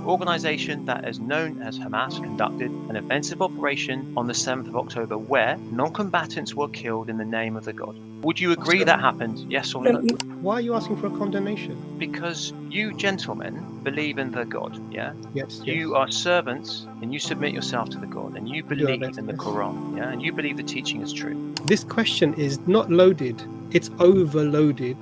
organization that is known as Hamas conducted an offensive operation on the 7th of October where non-combatants were killed in the name of the God. Would you agree that happened? Yes or no? Why are you asking for a condemnation? Because you gentlemen believe in the God, yeah? Yes. You are servants and you submit yourself to the God and you believe in the yes. Qur'an, yeah? And you believe the teaching is true. This question is not loaded, it's overloaded.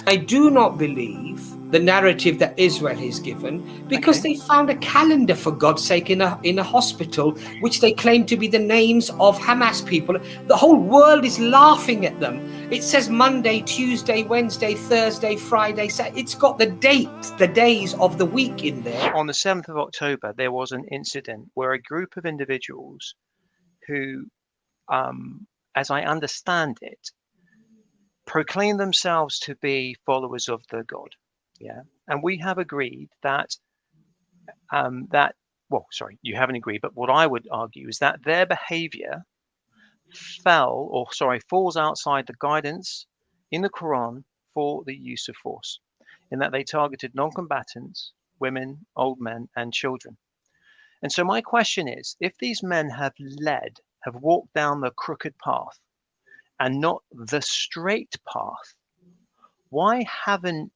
I do not believe the narrative that Israel is given because they found a calendar, for God's sake, in a hospital, which they claim to be the names of Hamas people. The whole world is laughing at them. It says Monday, Tuesday, Wednesday, Thursday, Friday. So it's got the dates, the days of the week in there. On the 7th of October, there was an incident where a group of individuals who, as I understand it, proclaim themselves to be followers of the God, yeah. And we have agreed that you haven't agreed, but what I would argue is that their behavior falls outside the guidance in the Quran for the use of force, in that they targeted non-combatants, women, old men, and children. And so my question is, if these men have walked down the crooked path and not the straight path, why haven't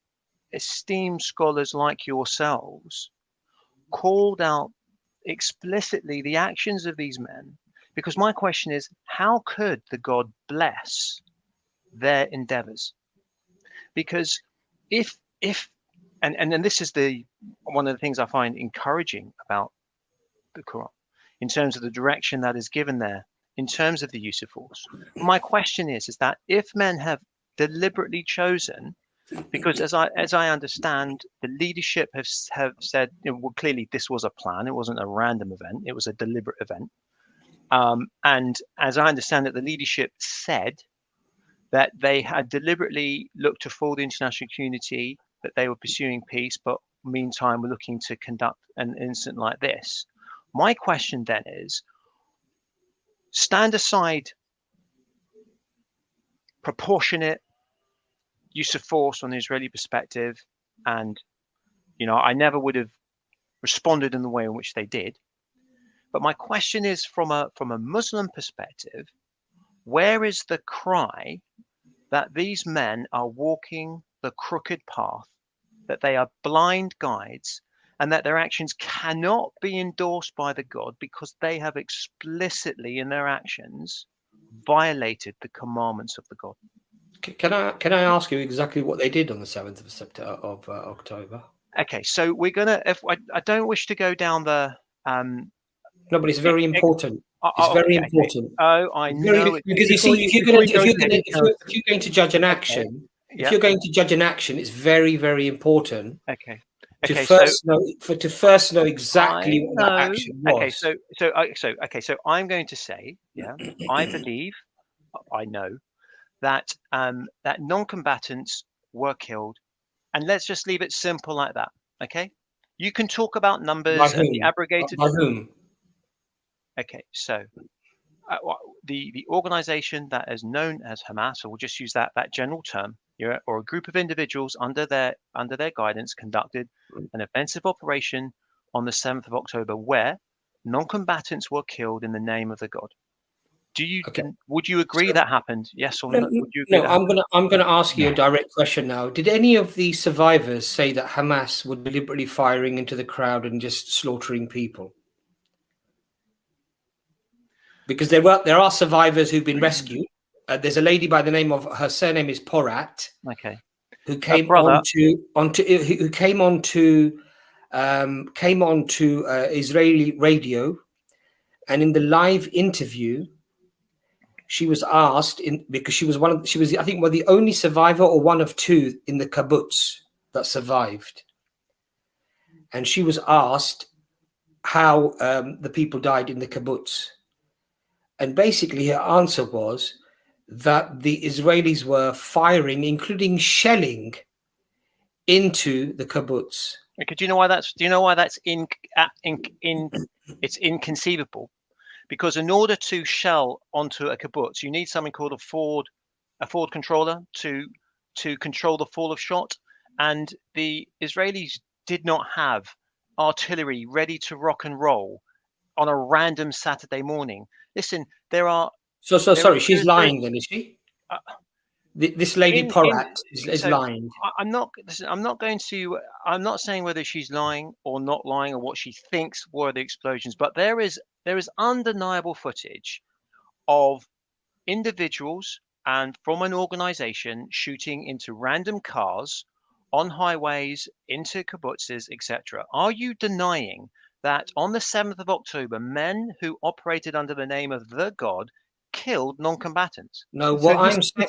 esteemed scholars like yourselves called out explicitly the actions of these men? Because my question is, how could the God bless their endeavors? Because if and this is one of the things I find encouraging about the Quran in terms of the direction that is given there in terms of the use of force. My question is that if men have deliberately chosen, because as I understand, the leadership have said, well, clearly this was a plan. It wasn't a random event. It was a deliberate event. And as I understand it, the leadership said that they had deliberately looked to fool the international community, that they were pursuing peace, but meantime were looking to conduct an incident like this. My question then is, stand aside proportionate use of force from the Israeli perspective, and I never would have responded in the way in which they did. But my question is, from a Muslim perspective, where is the cry that these men are walking the crooked path, that they are blind guides, and that their actions cannot be endorsed by the God because they have explicitly in their actions violated the commandments of the God? Can I ask you exactly what they did on the 7th of October? Okay, so we're gonna. If I don't wish to go down the. No, but it's very important. It's very important. Oh, I know. Because you see, if you're going to judge an action, if you're going to judge an action, it's very, very important. Okay. To first know exactly what that action was. So I'm going to say, I believe, I know that that non-combatants were killed, and let's just leave it simple like that. Okay, you can talk about numbers and the abrogated. By whom? Okay, so the organization that is known as Hamas, or we'll just use that general term, or a group of individuals under their guidance conducted an offensive operation on the 7th of October where non-combatants were killed in the name of the God. Would you agree that happened? Yes or no? Would you agree I'm gonna ask you a direct question now. Did any of the survivors say that Hamas were deliberately firing into the crowd and just slaughtering people? Because there are survivors who've been rescued. There's a lady by the name of, her surname is Porat. Okay. Who came onto Israeli radio, and in the live interview, she was asked because she was I think the only survivor or one of two in the kibbutz that survived, and she was asked how the people died in the kibbutz. And basically her answer was that the Israelis were firing, including shelling, into the kibbutz. Okay, do you know why that's it's inconceivable? Because in order to shell onto a kibbutz, you need something called a forward controller to control the fall of shot. And the Israelis did not have artillery ready to rock and roll on a random Saturday morning. Listen, there are. Sorry, she's lying then, is she? Uh, This lady Porat is so lying. I'm not. Listen, I'm not going to. I'm not saying whether she's lying or not lying or what she thinks were the explosions, but there is undeniable footage of individuals and from an organization shooting into random cars on highways, into kibbutzes, etc. Are you denying that on the 7th of October, men who operated under the name of the God killed non-combatants? No, So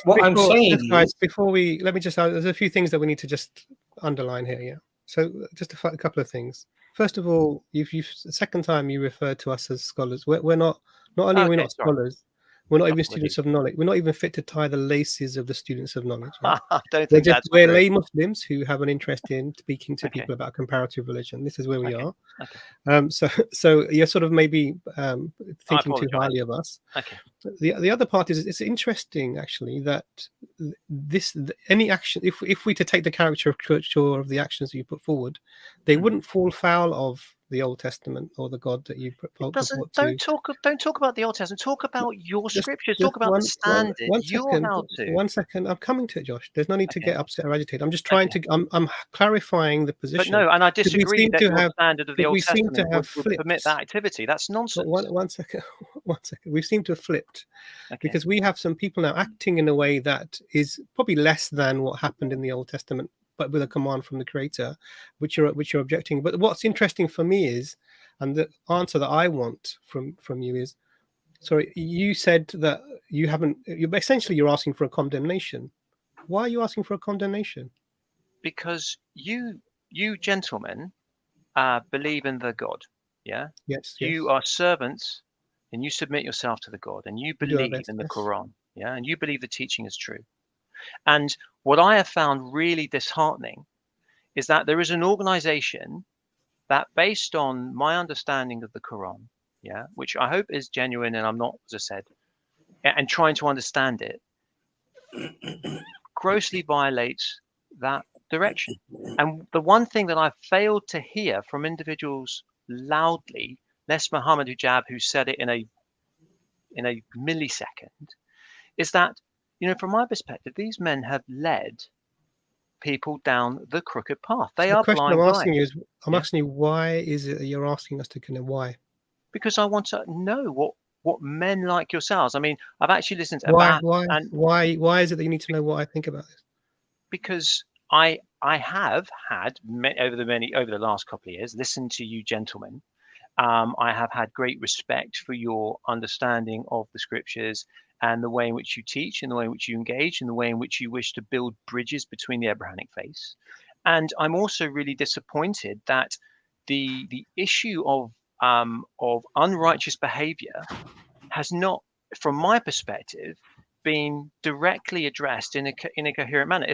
what I'm saying guys, is, before we let me just there's a few things that we need to just underline here. Yeah. So just a couple of things. First of all, you've the second time you referred to us as scholars. We're not. Not only are we Okay, not sorry. scholars, we're not even Apologies. students of knowledge. We're not even fit to tie the laces of the students of knowledge. Yeah? I don't think that's We're true. lay Muslims who have an interest in speaking to Okay. people about comparative religion. This is where we Okay. are. Okay. So you're sort of maybe thinking too apologize. highly of us. Okay. The other part is it's interesting actually that any action, if we to take the caricature of the actions that you put forward, they wouldn't fall foul of the Old Testament or the God that you purport to. Don't talk about the Old Testament. Talk about your scriptures. Talk about the standard you're held to. 1 second. I'm coming to it, Josh. There's no need to Okay. get upset or agitated. I'm just trying to. I'm clarifying the position. But no, and I disagree that your standard of the Old we seem to Testament have would permit that activity. That's nonsense. But 1 second. 1 second. We seem to have flipped Okay. because we have some people now acting in a way that is probably less than what happened in the Old Testament, but with a command from the Creator, which you're objecting. But what's interesting for me is, and the answer that I want from you is, sorry, you said that you haven't. You're asking for a condemnation. Why are you asking for a condemnation? Because you gentlemen believe in the God. Yeah. Yes. You are servants, and you submit yourself to the God, and you believe in the Quran. Yeah, and you believe the teaching is true. And what I have found really disheartening is that there is an organization that, based on my understanding of the Quran, yeah, which I hope is genuine, and I'm not, as I said, and trying to understand it, grossly violates that direction. And the one thing that I've failed to hear from individuals loudly, less Muhammad Hijab, who said it in a millisecond, is that, from my perspective, these men have led people down the crooked path. They are blind. The question I'm asking you is, asking you, why is it that you're asking us to condemn? Why? Because I want to know what men like yourselves. I mean, I've actually listened to why is it that you need to know what I think about this? Because I have had over the last couple of years listened to you gentlemen. I have had great respect for your understanding of the scriptures and the way in which you teach, and the way in which you engage, and the way in which you wish to build bridges between the Abrahamic faiths. And I'm also really disappointed that the issue of unrighteous behavior has not, from my perspective, been directly addressed in a coherent manner.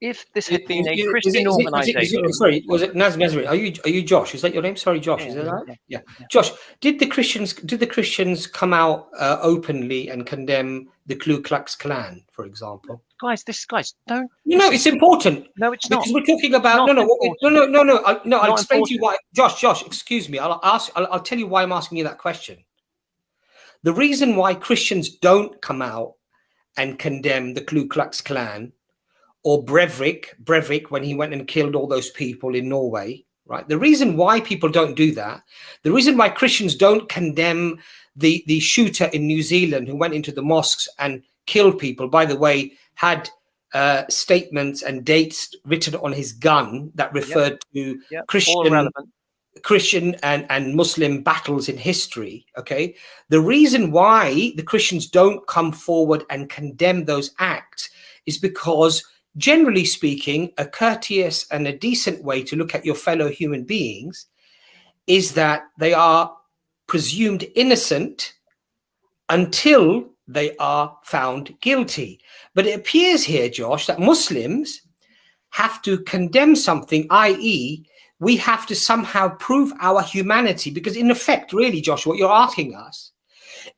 If this had been a Christian organization, sorry, was it Nazri? Are you Josh? Is that your name? Sorry, Josh. Yeah, is that right? Yeah. Josh, did the Christians come out openly and condemn the Ku Klux Klan, for example? Guys, don't. No, it's important. No, it's not. Because we're talking about no. I'll explain to you why. Josh, excuse me. I'll tell you why I'm asking you that question. The reason why Christians don't come out and condemn the Ku Klux Klan, or Breivik when he went and killed all those people in Norway, right? The reason why people don't do that, the reason why Christians don't condemn the shooter in New Zealand who went into the mosques and killed people, by the way, had statements and dates written on his gun that referred to Christian and Muslim battles in history, okay? The reason why the Christians don't come forward and condemn those acts is because, generally speaking, a courteous and a decent way to look at your fellow human beings is that they are presumed innocent until they are found guilty. But it appears here, Josh, that Muslims have to condemn something, i.e., we have to somehow prove our humanity. Because in effect, really, Josh, what you're asking us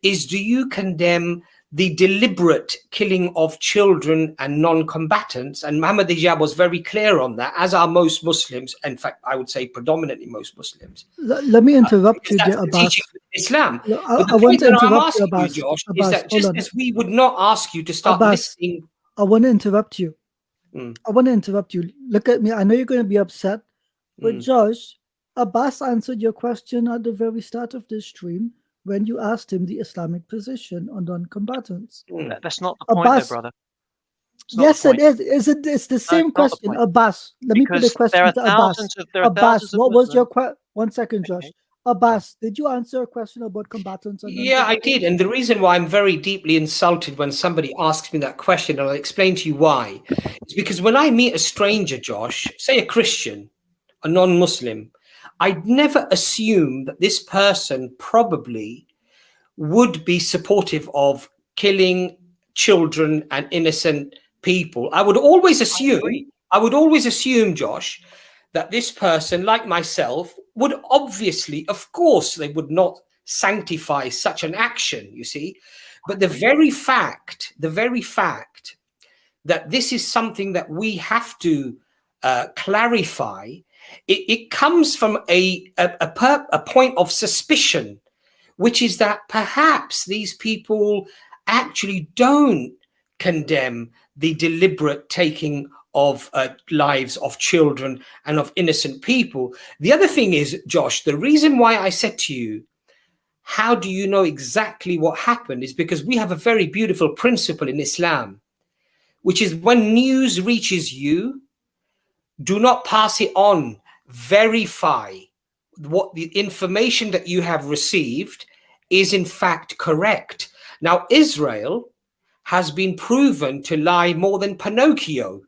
is, do you condemn the deliberate killing of children and non-combatants, and Muhammad Hijab was very clear on that, as are most Muslims. In fact, I would say predominantly most Muslims. Let me interrupt you, That's dear the Abbas. teaching of Islam. No, But the I want point to that I'm interrupt you, asking you, Abbas. Josh, is Abbas, that hold just on. as we would not ask you to start Abbas, listing. I want to interrupt you. Mm. I want to interrupt you. Look at me. I know you're going to be upset, but Josh, Abbas answered your question at the very start of this stream when you asked him the Islamic position on non-combatants. That's not the point, though, Abbas, brother. yes, it is. It's the same it's not the question, point. Abbas. Let me put a Because there question are to Abbas. thousands of Abbas, what was your Muslims. question? 1 second, Josh. Okay. Abbas, did you answer a question about combatants? And Yeah, I did. And the reason why I'm very deeply insulted when somebody asks me that question, and I'll explain to you why, is because when I meet a stranger, Josh, say a Christian, a non-Muslim, I'd never assume that this person probably would be supportive of killing children and innocent people. I would always assume, Josh, that this person, like myself, would obviously, of course, they would not sanctify such an action, you see. But the very fact that this is something that we have to clarify, it comes from a point of suspicion, which is that perhaps these people actually don't condemn the deliberate taking of lives of children and of innocent people. The other thing is, Josh, the reason why I said to you, how do you know exactly what happened, is because we have a very beautiful principle in Islam, which is when news reaches you, do not pass it on. Verify what the information that you have received is in fact correct. Now, Israel has been proven to lie more than Pinocchio.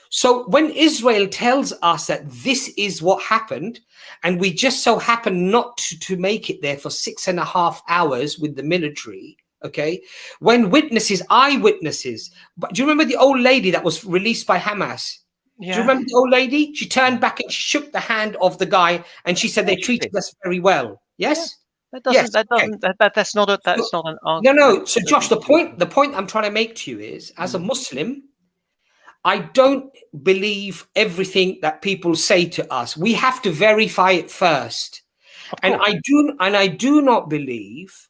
So when Israel tells us that this is what happened, and we just so happen not to make it there for 6.5 hours with the military, okay, when eyewitnesses, but do you remember the old lady that was released by Hamas? Yeah. Do you remember the old lady? She turned back and shook the hand of the guy, and she said they treated us very well. Yes. That's not an argument. No. So Josh, the point I'm trying to make to you is, as a Muslim, I don't believe everything that people say to us. We have to verify it first. And I do not believe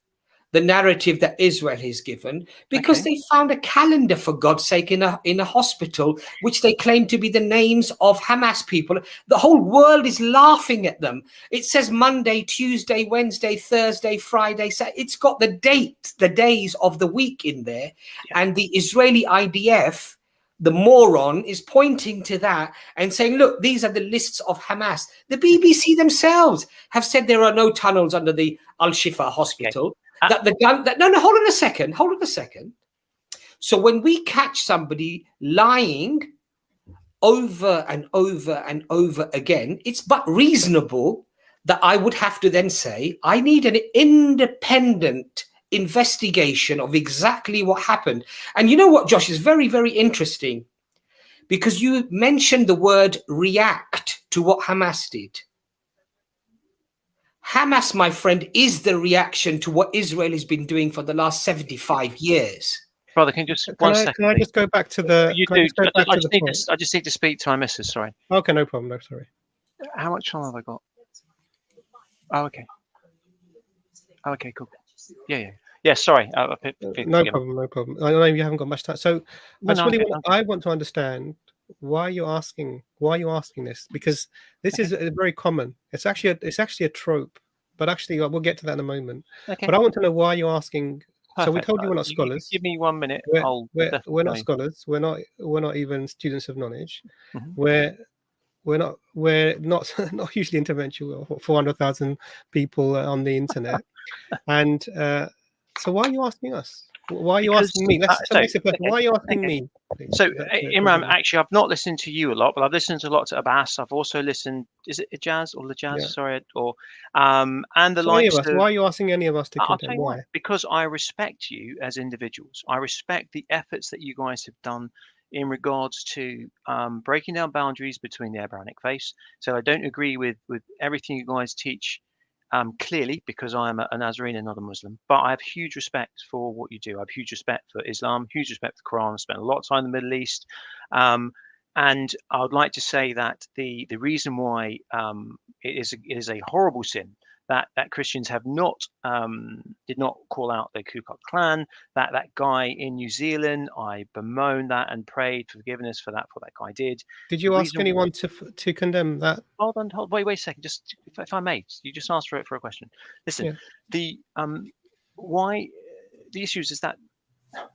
the narrative that Israel has given, because they found a calendar, for God's sake, in a hospital, which they claim to be the names of Hamas people. The whole world is laughing at them. It says Monday, Tuesday, Wednesday, Thursday, Friday. So it's got the days of the week in there. Yeah. And the Israeli IDF, the moron, is pointing to that and saying, look, these are the lists of Hamas. The BBC themselves have said there are no tunnels under the Al-Shifa hospital. Okay. Hold on a second. So when we catch somebody lying over and over and over again, it's but reasonable that I would have to then say, I need an independent investigation of exactly what happened. And you know what, Josh, is very, very interesting, because you mentioned the word react to what Hamas did. Hamas, my friend, is the reaction to what Israel has been doing for the last 75 years. Brother, can you just Can I just go back to the? I just need to speak to my missus. Sorry. Okay, no problem. No, sorry. How much time have I got? Oh, okay. Oh, okay, cool. Yeah. Sorry. No problem. I know you haven't got much time, so I want to understand why you're asking this, because this is very common. It's actually a trope, but actually we'll get to that in a moment. Okay. But I want to know why you're asking. Perfect. So we told you we're not scholars. Give me 1 minute. We're not scholars. We're not even students of knowledge. Mm-hmm. We're not hugely influential. 400,000 people on the internet, and so why are you asking us? Why are you asking me? Why are you asking me? So, Imran, actually, I've not listened to you a lot, but I've listened a lot to Abbas. I've also listened. Is it Ijaz or Lajaz? Yeah. Sorry, and the likes of. Why are you asking any of us to condemn? Why? Because I respect you as individuals. I respect the efforts that you guys have done in regards to breaking down boundaries between the Abrahamic faiths. So I don't agree with everything you guys teach clearly because I am a Nazarene and not a Muslim. But I have huge respect for what you do. I have huge respect for Islam, huge respect for the Quran. I spent a lot of time in the Middle East. And I would like to say that the reason why it is a horrible sin that Christians have not did not call out the Ku Klux Klan, that guy in New Zealand, I bemoan that and prayed for forgiveness for that guy did. Did you ask anyone to condemn that? Hold on, wait a second. Just if I may, you just asked for a question. Listen, Yeah. the why the issues is that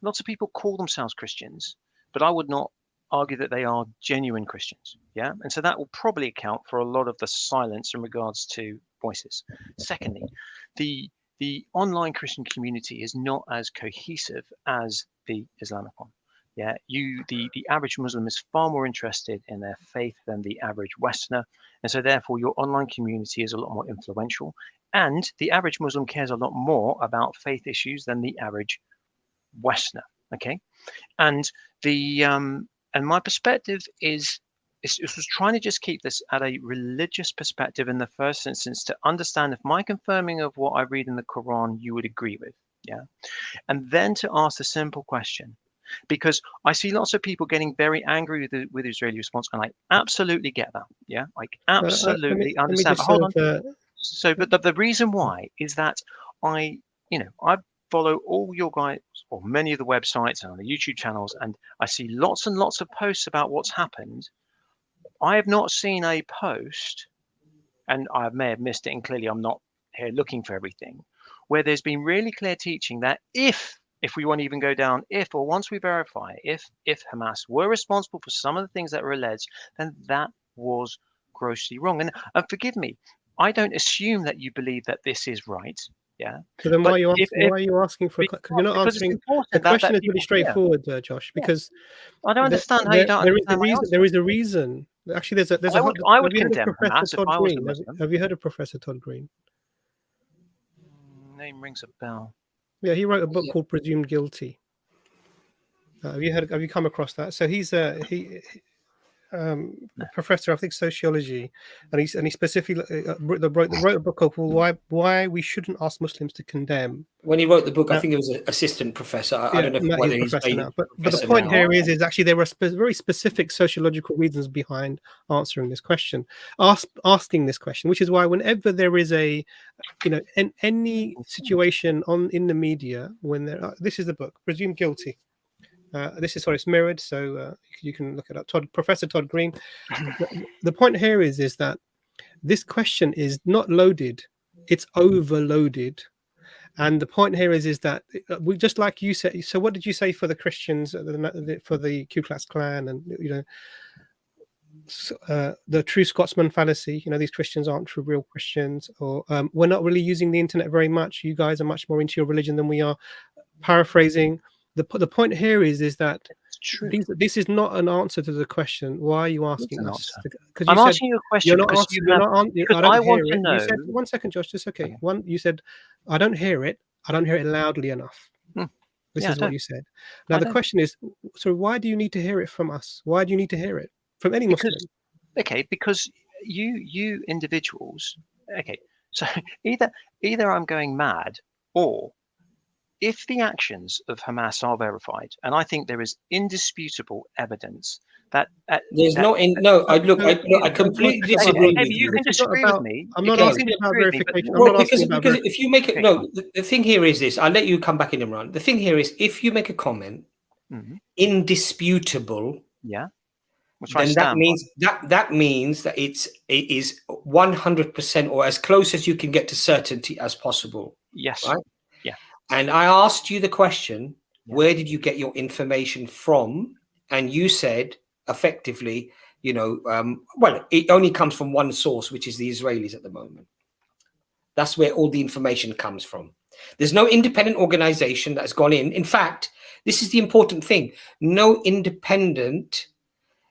lots of people call themselves Christians, but I would not argue that they are genuine Christians. Yeah, and so that will probably account for a lot of the silence in regards to voices. Secondly, the online Christian community is not as cohesive as the Islamic one. Yeah, the average Muslim is far more interested in their faith than the average Westerner, and so therefore your online community is a lot more influential. And the average Muslim cares a lot more about faith issues than the average Westerner. Okay, and the and my perspective is was trying to just keep this at a religious perspective in the first instance to understand if my confirming of what I read in the Quran you would agree with, yeah, and then to ask the simple question, because I see lots of people getting very angry with the Israeli response, and I absolutely get that, yeah, I absolutely understand. But hold on. So, but the reason why is that I follow all your guys or many of the websites and on the YouTube channels, and I see lots and lots of posts about what's happened. I have not seen a post, and I may have missed it, and clearly I'm not here looking for everything, where there's been really clear teaching that if we want to even go down, or once we verify, if Hamas were responsible for some of the things that were alleged, then that was grossly wrong. And forgive me, I don't assume that you believe that this is right. Yeah. So then why are you asking for? Because you're not answering. The question is really straightforward, Josh. Because I don't understand how you don't. There is a reason. Actually, there's a. I would condemn Hamas if I was a Muslim. Have you heard of Professor Todd Green? Name rings a bell. Yeah, he wrote a book called Presumed Guilty. Have you come across that? So he's a professor, I think, sociology, and he specifically wrote a book called "Why We Shouldn't Ask Muslims to Condemn." When he wrote the book, I think it was an assistant professor. I don't know whether he's professor now. But the point here is actually there were very specific sociological reasons behind answering this question, asking this question, which is why whenever there is in any situation in the media, when this is the book, Presumed Guilty. It's mirrored, so you can look it up. Professor Todd Green. The point here is that this question is not loaded; it's overloaded. And the point here is that we, just like you said. So, what did you say for the Christians, for the Ku Klux Klan, and the true Scotsman fallacy? These Christians aren't true real Christians, or we're not really using the internet very much. You guys are much more into your religion than we are. Paraphrasing. The point here is that this is not an answer to the question. Why are you asking us? I'm asking you a question because I want to know. You said, 1 second, Josh. Just okay. You said, I don't hear it. I don't hear it loudly enough. This is what you said. Now the question is, so why do you need to hear it from us? Why do you need to hear it from any Muslim? Because you individuals. Okay, so either I'm going mad, or if the actions of Hamas are verified, and I think there is indisputable evidence that there's I completely disagree with you. You can disagree with me. I'm not asking about verification. Because if you make it, the thing here is this. I'll let you come back in, Imran. The thing here is, if you make a comment, indisputable, then that means that it is 100% or as close as you can get to certainty as possible. Yes. Right? Yeah. And I asked you the question, where did you get your information from? And you said effectively, it only comes from one source, which is the Israelis at the moment. That's where all the information comes from. There's no independent organization that's gone in. In fact, this is the important thing. No independent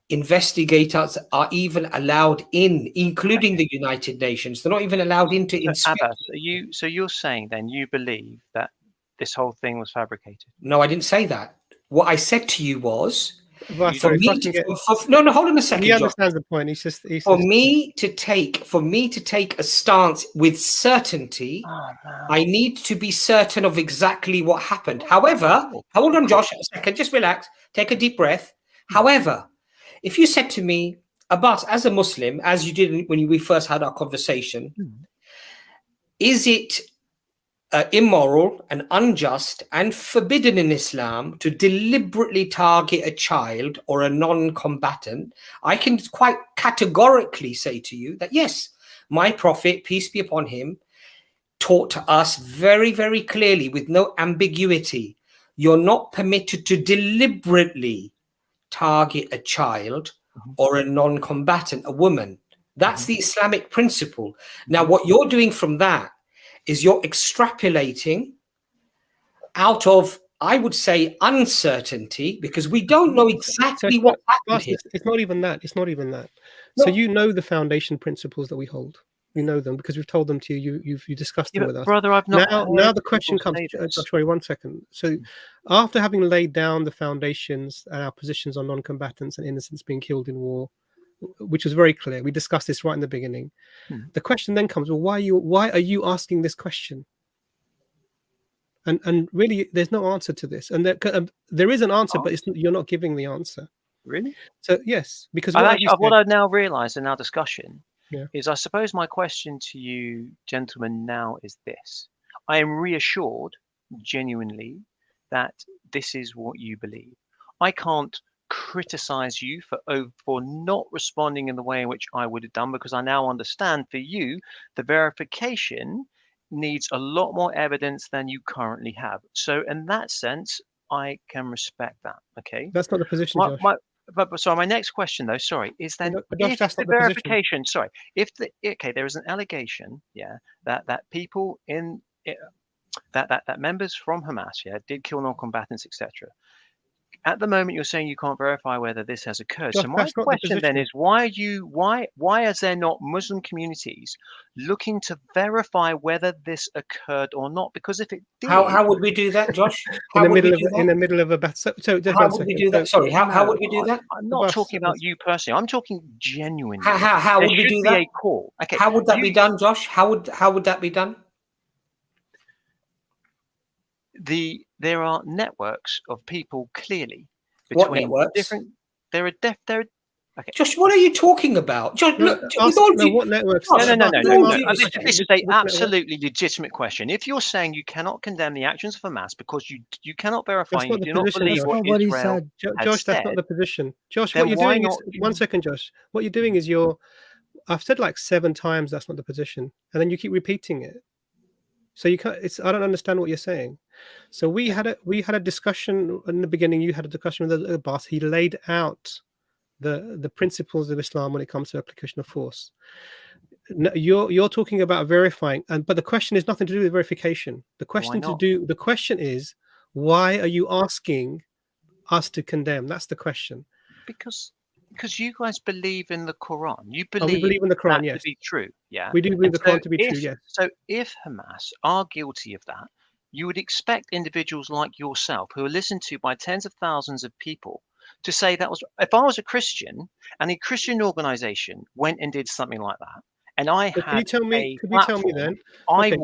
investigators are even allowed in, including the United Nations. They're not even allowed in to inspect. Abbas, so you're saying then you believe that this whole thing was fabricated? No, I didn't say that. What I said to you was, Well, You For sorry, don't- if I me, can get, no, hold on a second, he Josh. understands the point. He's just For me to take a stance with certainty, Oh, man. I need to be certain of exactly what happened. However, hold on, Josh, a second, just relax, take a deep breath. However, if you said to me, Abbas, as a Muslim, as you did when we first had our conversation, is it immoral and unjust and forbidden in Islam to deliberately target a child or a non-combatant? I can quite categorically say to you that yes, my Prophet, peace be upon him, taught to us very, very clearly with no ambiguity, you're not permitted to deliberately target a child or a non-combatant, a woman. That's the Islamic principle. Now, what you're doing from that is you're extrapolating out of, I would say, uncertainty, because we don't know exactly what happened here. It's not even that. It's not even that. No. So you know the foundation principles that we hold. You know them because we've told them to you. You've discussed them Yeah, with but us. brother, I've not. Now heard the question people comes. say this. Sorry, 1 second. So, after having laid down the foundations and our positions on non-combatants and innocents being killed in war, which was very clear, we discussed this right in the beginning. The question then comes: well, why are you asking this question? And really, there's no answer to this. And there is an answer, but you're not giving the answer. Really? So yes, because What what I've now realised in our discussion Yeah. is, I suppose my question to you, gentlemen, now is this: I am reassured, genuinely, that this is what you believe. I can't criticize you for not responding in the way in which I would have done, because I now understand for you the verification needs a lot more evidence than you currently have. So in that sense, I can respect that. Okay. that's not the position, Josh. But sorry, my next question though, sorry, is then Josh, if that's the not the position. verification, sorry, if the there is an allegation, that people in that members from Hamas, did kill non-combatants, etc. At the moment, you're saying you can't verify whether this has occurred. Josh, So my that's not the question then position. is, why is there not Muslim communities looking to verify whether this occurred or not? Because if it did, How would we do that, Josh? In the middle of a battle. So just How 1 would we second. do that? Sorry, how no, would we do that? I'm not Abbas, talking about you personally. I'm talking genuinely. How There would we should do be that? a call. Okay, How would that be done, Josh? How would that be done? There are networks of people clearly What between networks? different. There are okay. Josh, what are you talking about? Josh, look, with all due- what networks? Josh, No. with all due This respect- is a absolutely legitimate question. If you're saying you cannot condemn the actions of Hamas because you cannot verify, That's and you not the do not position, believe Josh. what That's not what he Israel said. has Josh, that's said, not the position. Josh, then what you're why doing not? is 1 second, Josh. What you're doing is I've said like 7 times that's not the position, and then you keep repeating it. So you can't. I don't understand what you're saying. So we had a discussion in the beginning. You had a discussion with the boss. He laid out the principles of Islam when it comes to application of force. You're talking about verifying, but the question is nothing to do with verification. The question is, why are you asking us to condemn? That's the question. Because you guys believe in the Quran. You We believe believe in the Quran, that yes. to be true. Yeah. We do believe And the Quran to be true, yes. So if Hamas are guilty of that, you would expect individuals like yourself, who are listened to by tens of thousands of people, to say that was. If I was a Christian and a Christian organization went and did something like that, and I So had could you tell me then? I Okay,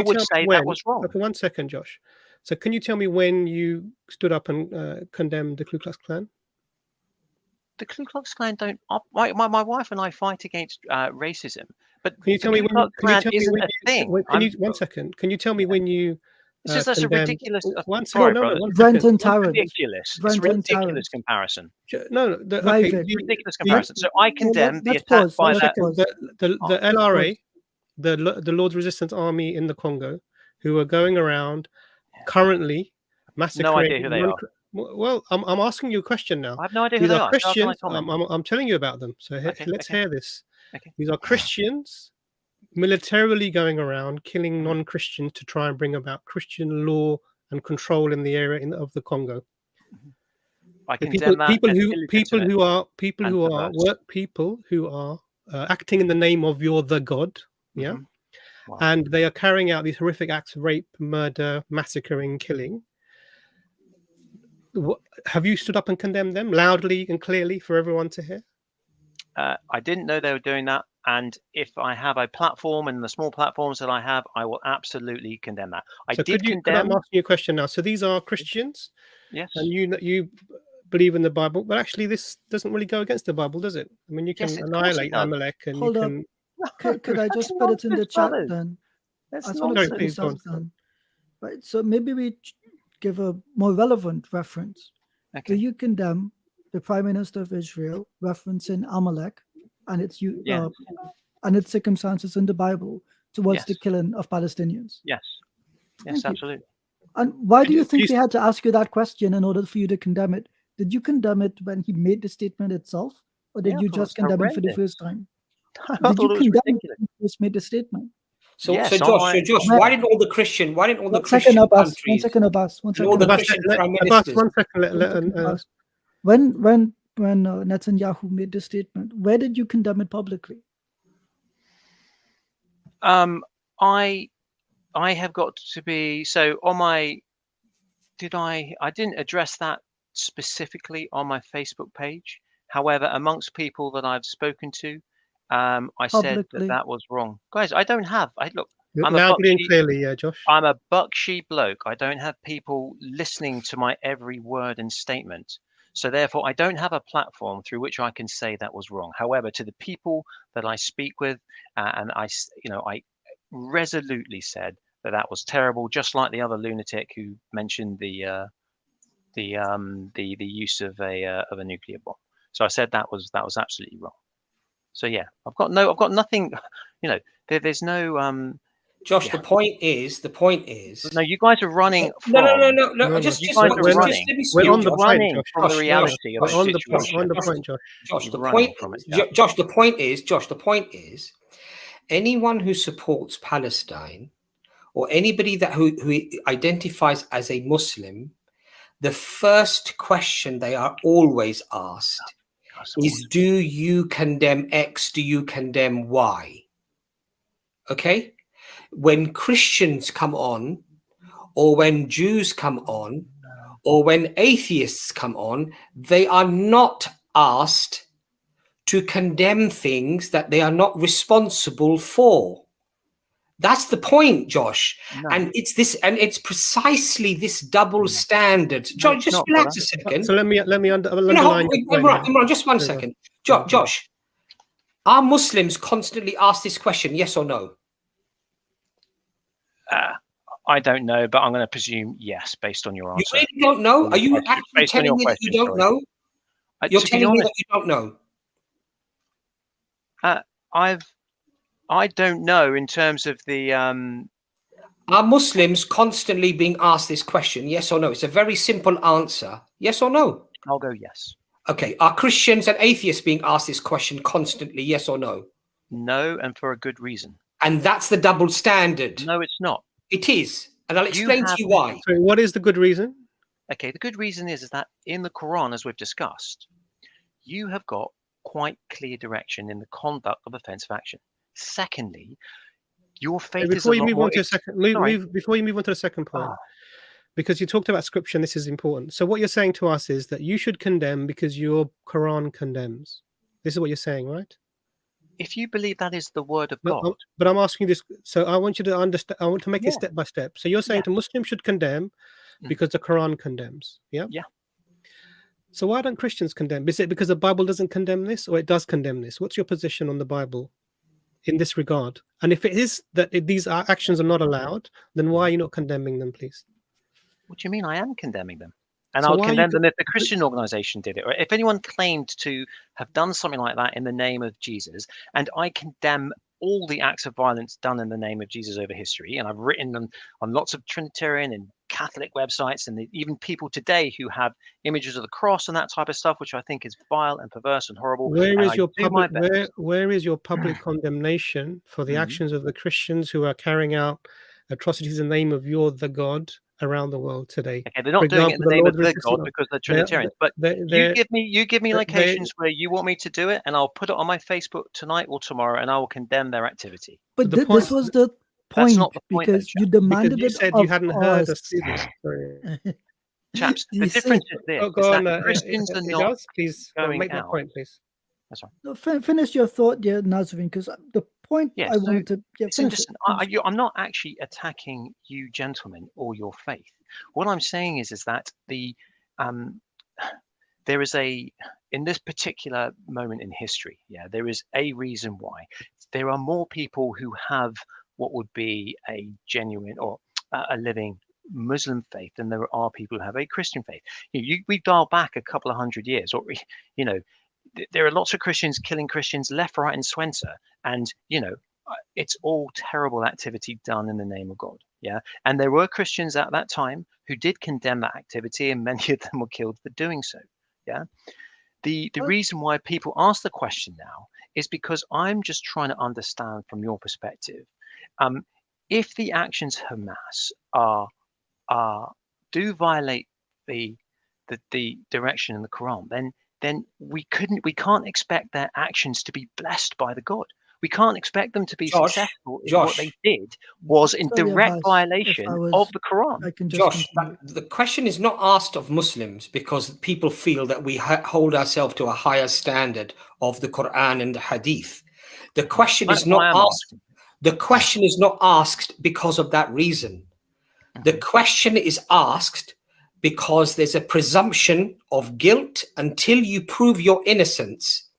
would say that was wrong. Okay, 1 second, Josh. So can you tell me when you stood up and condemned the Ku Klux Klan? The Ku Klux Klan don't. My wife and I fight against racism, but Can you tell me Ku Klux Klan isn't a thing. 1 second? Can you tell me when you It's just that's a condemned? ridiculous. 1 Sorry, second, brother. 1 Brenton second. Tarrant. Ridiculous. It's a Brenton ridiculous Tarrant. comparison. No, okay. Private. Ridiculous comparison. So I condemn the let's attack pause, by let's that. pause. The LRA, the Lord's Resistance Army in the Congo, who are going around currently massacring. No idea who they are. Well, I'm asking you a question now. I have no idea who These they are are. So how can I Christians. comment? I'm telling you about them. So let's Okay. hear this. Okay. These are Christians militarily going around killing non-Christians to try and bring about Christian law and control in the area of the Congo. I condemn that. People who are acting in the name of the God, yeah, Wow. and they are carrying out these horrific acts of rape, murder, massacring, killing. have you stood up and condemned them loudly and clearly for everyone to hear? I didn't know they were doing that. And if I have a platform and the small platforms that I have, I will absolutely condemn that. I So did could I'm condemn. asking you a question now. So these are Christians, Yes. and you believe in the Bible, but actually this doesn't really go against the Bible, does it? I mean, you can Yes, of course it annihilate does. Amalek, and Hold you up. can. Could I just That's put it in the nonsense, chat brothers. then? That's I just want to Sorry, put please this go up on. then. Right. So maybe we give a more relevant reference. Okay. Do you condemn the Prime Minister of Israel referencing Amalek and its Yes. and its circumstances in the Bible towards the Yes. killing of Palestinians? Yes. Yes, Thank you. absolutely. And why do you Could think you- they had to ask you that question in order for you to condemn it? Did you condemn it when he made the statement itself, or did Yeah, I you thought it was just condemn it for the horrendous. first time? I Did you thought it was condemn it ridiculous. when he first made the statement? So, Yes, Josh, Where? why didn't all the Christian One second, countries Abbas. One second, Abbas. One and all second, the Abbas. Christian prime Abbas, ministers? 1 second. One second, Abbas. When Netanyahu made the statement, where did you condemn it publicly? I have got to be so on my. I didn't address that specifically on my Facebook page. However, amongst people that I've spoken to, I said that Publicly. that was wrong. Guys, I don't have. Look. I'm a Loudly and bucksheep. clearly, yeah, Josh. I'm a bucksheep bloke. I don't have people listening to my every word and statement. So therefore, I don't have a platform through which I can say that was wrong. However, to the people that I speak with, and I resolutely said that that was terrible, just like the other lunatic who mentioned the use of a nuclear bomb. So I said that was absolutely wrong. So yeah, I've got nothing. There's no. Josh, Yeah. the point is. No, you guys are running from. No. Just you guys are running. let me We're speak, on the Josh. point, running Josh. from the Josh, reality of We're the on the situation. point, Josh. Josh, You're the running point. from it, yeah. Josh, the point is, anyone who supports Palestine or anybody who identifies as a Muslim, the first question they are always asked is, do you condemn X? Do you condemn Y? Okay? When Christians come on, or when Jews come on, or when atheists come on, they are not asked to condemn things that they are not responsible for. That's the point, Josh. No. And it's precisely this double standard. No, Josh, just not, relax brother. a second. So let me underline your point. Imran, just 1 second. Josh, are Muslims constantly asked this question, yes or no? I don't know, but I'm going to presume yes, based on your answer. You really don't know? Are you actually telling me that you don't know? You're telling me that you don't know? I don't know in terms of the. Are Muslims constantly being asked this question, yes or no? It's a very simple answer. Yes or no? I'll go yes. Okay. Are Christians and atheists being asked this question constantly, yes or no? No, and for a good reason. And that's the double standard. No, it's not. It is. And I'll explain to you why. So what is the good reason? Okay, the good reason is that in the Quran, as we've discussed, you have got quite clear direction in the conduct of offensive action. Secondly, your faith is a lot more. Before you move on to the second point, because you talked about scripture, and this is important. So what you're saying to us is that you should condemn because your Quran condemns. This is what you're saying, right? If you believe that is the word of God. But I'm asking this, so I want you to understand. I want to make it step by step. So you're saying to Muslims should condemn because the Quran condemns. Yeah. Yeah. So why don't Christians condemn? Is it because the Bible doesn't condemn this, or it does condemn this? What's your position on the Bible in this regard? And if it is that these actions are not allowed, then why are you not condemning them, please? What do you mean? I am condemning them. And I would condemn them if the Christian organization did it, or if anyone claimed to have done something like that in the name of Jesus. And I condemn all the acts of violence done in the name of Jesus over history. And I've written them on lots of Trinitarian and Catholic websites, and even people today who have images of the cross and that type of stuff, which I think is vile and perverse and horrible. Where is your public condemnation for the actions of the Christians who are carrying out atrocities in the name of the God around the world today? Okay, they're not doing it in the name of the God because they're Trinitarians. But you give me locations where you want me to do it, and I'll put it on my Facebook tonight or tomorrow, and I will condemn their activity. But this was the point, not the point, because you demanded you said you hadn't heard us do this. Sorry. chaps, You the see, difference is this: Go is that on, Christians are not Ijaz, please going make that out. point, please. That's right. no, finish your thought, dear Nazarene, because the point Yeah. I So wanted to listen, finish it. listen. Finish it. I'm not actually attacking you, gentlemen, or your faith. What I'm saying is that um, there is in this particular moment in history, yeah, there is a reason why there are more people who have what would be a genuine or a living Muslim faith than there are people who have a Christian faith. We dial back a couple of hundred years, or you know, there are lots of Christians killing Christians left, right, and centre, and it's all terrible activity done in the name of God. Yeah, and there were Christians at that time who did condemn that activity, and many of them were killed for doing so. Yeah. The Well, reason why people ask the question now is because I'm just trying to understand from your perspective, if the actions of Hamas do violate the the direction in the Quran, then we can't expect their actions to be blessed by the God. We can't expect them to be successful if what they did was in sorry, direct Abbas, violation of the Quran. I can just Josh, continue. the question is not asked of Muslims because people feel that we hold ourselves to a higher standard of the Quran and the Hadith. The question That's is why not I'm asked. asking. The question is not asked because of that reason. The question is asked because there's a presumption of guilt until you prove your innocence.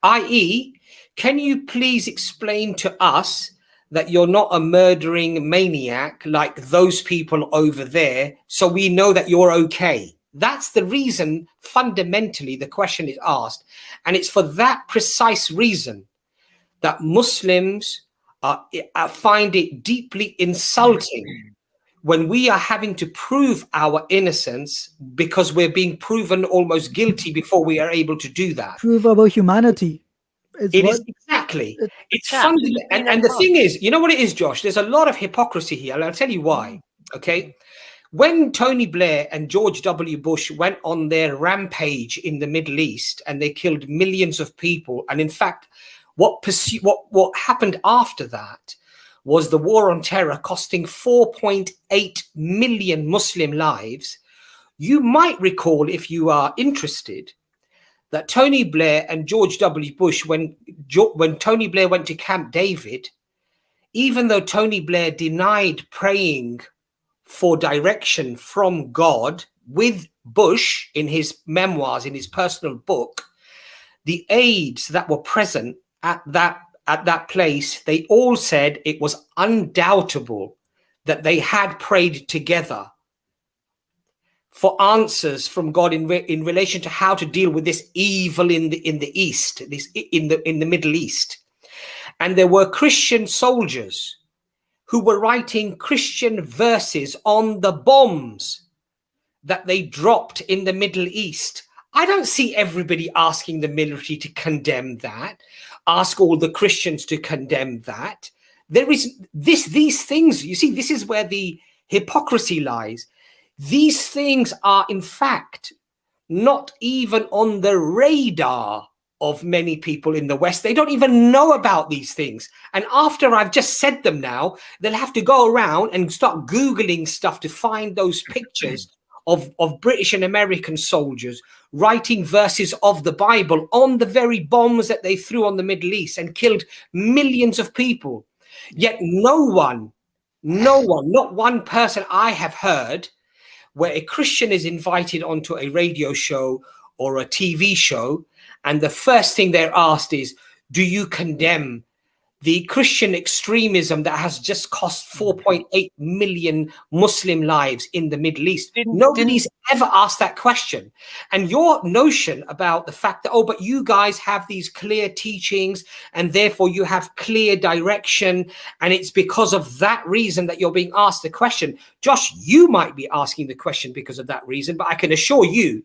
I.e., can you please explain to us that you're not a murdering maniac like those people over there, so we know that you're okay? That's the reason, fundamentally, the question is asked. And it's for that precise reason that Muslims find it deeply insulting when we are having to prove our innocence because we're being proven almost guilty before we are able to do that. Prove our humanity. It's It what is exactly. It's Chaps, fundamental. And the thing is, you know what it is, Josh? There's a lot of hypocrisy here. And I'll tell you why. Okay. When Tony Blair and George W. Bush went on their rampage in the Middle East and they killed millions of people, and in fact, what happened after that was the war on terror costing 4.8 million Muslim lives. You might recall, if you are interested, that Tony Blair and George W. Bush, when Tony Blair went to Camp David, even though Tony Blair denied praying for direction from God with Bush in his memoirs, in his personal book, the aides that were present at that place, they all said it was undoubtable that they had prayed together for answers from God in relation to how to deal with this evil in the East, in the Middle East. And there were Christian soldiers who were writing Christian verses on the bombs that they dropped in the Middle East. I don't see everybody asking the military to condemn that, ask all the Christians to condemn that. There is these things, you see, this is where the hypocrisy lies. These things are, in fact, not even on the radar of many people in the West. They don't even know about these things. And after I've just said them now, they'll have to go around and start Googling stuff to find those pictures of British and American soldiers writing verses of the Bible on the very bombs that they threw on the Middle East and killed millions of people. Yet no one, not one person I have heard where a Christian is invited onto a radio show or a TV show, and the first thing they're asked is, do you condemn the Christian extremism that has just cost 4.8 million Muslim lives in the Middle East? Nobody's ever asked that question. And your notion about the fact that, oh, but you guys have these clear teachings and therefore you have clear direction, and it's because of that reason that you're being asked the question. Josh, you might be asking the question because of that reason, but I can assure you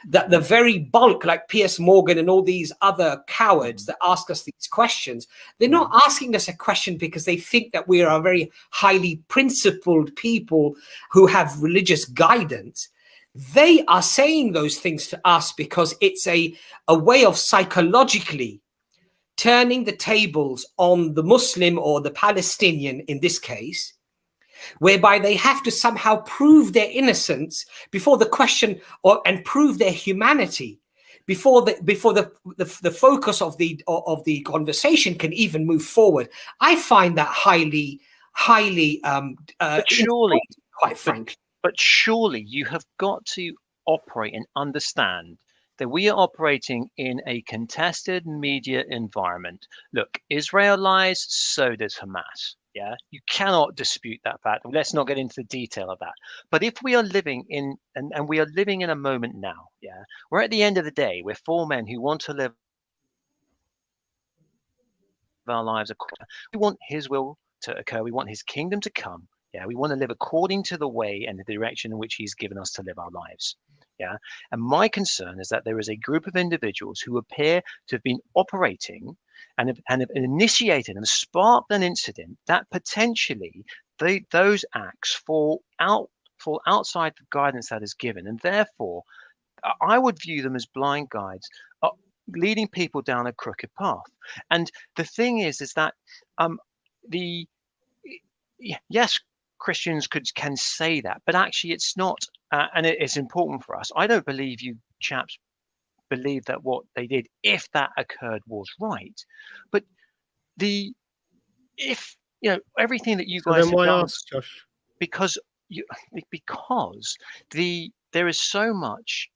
that the very bulk, like Piers Morgan and all these other cowards that ask us these questions, they're not asking us a question because they think that we are a very highly principled people who have religious guidance. They are saying those things to us because it's a way of psychologically turning the tables on the Muslim or the Palestinian in this case, whereby they have to somehow prove their innocence before the question, and prove their humanity before the focus of the conversation can even move forward. I find that highly but surely, quite frankly. But surely you have got to operate and understand that we are operating in a contested media environment. Look, Israel lies, so does Hamas. Yeah, you cannot dispute that fact. Let's not get into the detail of that. But if we are living in, and we are living in a moment now, yeah, where at the end of the day, we're four men who want to live our lives according. We want His will to occur. We want His kingdom to come. Yeah, we want to live according to the way and the direction in which He's given us to live our lives. Yeah, and my concern is that there is a group of individuals who appear to have been operating and have initiated and sparked an incident that potentially those acts fall outside the guidance that is given, and therefore I would view them as blind guides, leading people down a crooked path. And the thing is that yes, Christians can say that, but actually it's not, and it's important for us. I don't believe you chaps believe that what they did, if that occurred, was right. But if everything that you guys then have why done, ask, Josh? because there is so much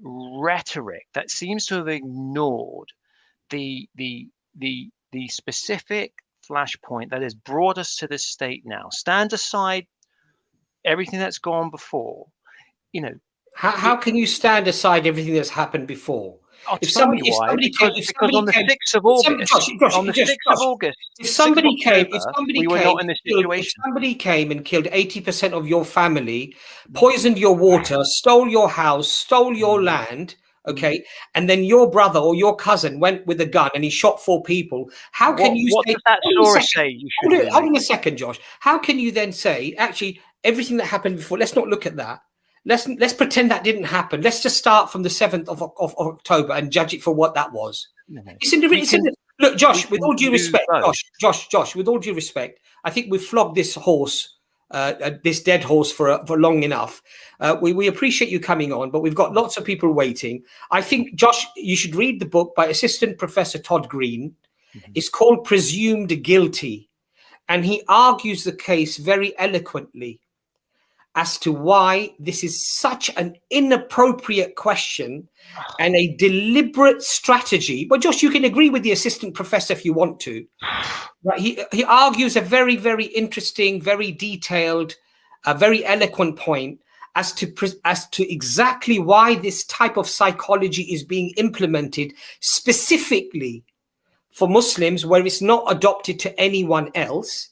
rhetoric that seems to have ignored the specific flashpoint that has brought us to this state now. Stand aside everything that's gone before. How can you stand aside everything that's happened before? I'll tell you why. Because on the 6th of August, if somebody came, we were not in this situation. If somebody came and killed 80% of your family, poisoned your water, stole your house, stole your land, okay, and then your brother or your cousin went with a gun and he shot 4 people, how can you what say? Does that story say? You should hold on a second, Josh. How can you then say, actually, everything that happened before? Let's not look at that. Let's pretend that didn't happen. Let's just start from the 7th of October and judge it for what that was. No. Look, Josh, with all due respect, Josh, with all due respect, I think we've flogged this horse, this dead horse for long enough. We appreciate you coming on, but we've got lots of people waiting. I think, Josh, you should read the book by Assistant Professor Todd Green. It's called Presumed Guilty, and he argues the case very eloquently as to why this is such an inappropriate question and a deliberate strategy. But Josh, you can agree with the assistant professor if you want to. Right? He argues a very, very interesting, very detailed, very eloquent point as to exactly why this type of psychology is being implemented specifically for Muslims, where it's not adopted to anyone else.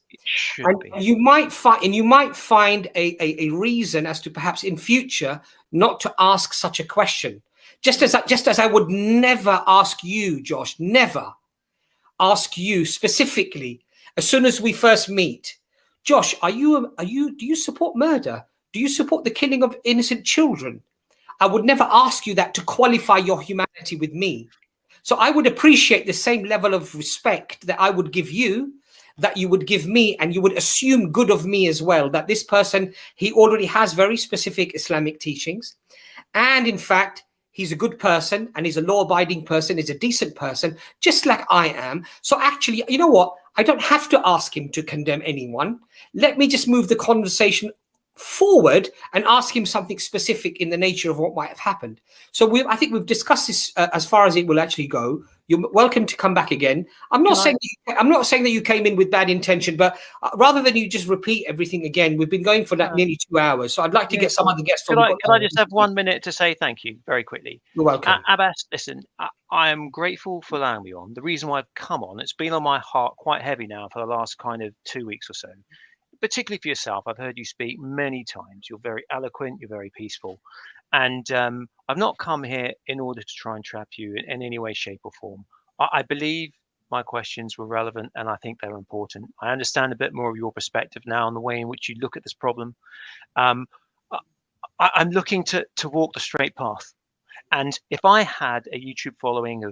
You might find a reason as to perhaps in future not to ask such a question. Just as I would never ask you, Josh, never ask you specifically as soon as we first meet, Josh, do you support murder? Do you support the killing of innocent children? I would never ask you that to qualify your humanity with me. So I would appreciate the same level of respect that I would give you, that you would give me, and you would assume good of me as well, that this person, he already has very specific Islamic teachings. And in fact, he's a good person and he's a law-abiding person, he's a decent person, just like I am. So actually, you know what? I don't have to ask him to condemn anyone. Let me just move the conversation forward and ask him something specific in the nature of what might have happened. So I think we've discussed this as far as it will actually go. You're welcome to come back again. I'm not saying that you came in with bad intention, but rather than you just repeat everything again, we've been going for nearly 2 hours. So I'd like to get some other guests on. Can I just have 1 minute to say thank you very quickly? You're welcome. Abbas, listen, I am grateful for allowing me on. The reason why I've come on, it's been on my heart quite heavy now for the last kind of 2 weeks or so. Particularly for yourself, I've heard you speak many times. You're very eloquent, you're very peaceful. And I've not come here in order to try and trap you in any way, shape or form. I believe my questions were relevant and I think they're important. I understand a bit more of your perspective now on the way in which you look at this problem. I'm looking to walk the straight path. And if I had a YouTube following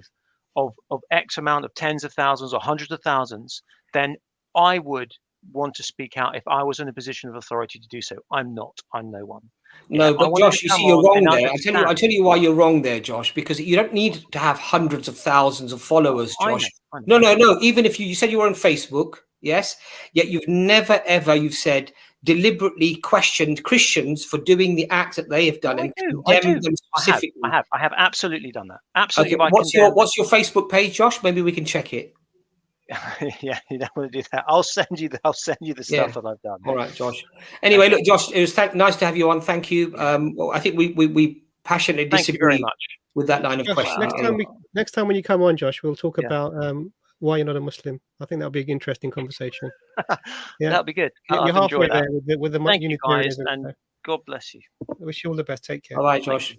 of X amount of tens of thousands or hundreds of thousands, then I would want to speak out if I was in a position of authority to do so. I'm not. I'm no one. No, I but want them Josh, to you come see, you're on wrong and there. I tell understand. you why you're wrong there, Josh, because you don't need to have hundreds of thousands of followers, I Josh. know. No. Even if you said you were on Facebook, yes, yet you've never ever, you've said, deliberately questioned Christians for doing the acts that they have done Oh, and I condemned do. them specifically. I have absolutely done that. Absolutely. Okay, If I what's your Facebook page, Josh? Maybe we can check it. yeah, you don't want to do that. I'll send you the Yeah. stuff that I've done. All right, Josh. Anyway, Okay. look, Josh, it was nice to have you on. Thank you. Well, I think we passionately Thank you very disagree much. with that line of Josh, questioning. next time when you come on, Josh, we'll talk Yeah. about why you're not a Muslim. I think that'll be an interesting conversation. Yeah, That'll be good. you're I've halfway enjoyed that. there with the Thank you guys, Unitarianism. and God bless you. I wish you all the best. Take care. All right, Thank Josh. you.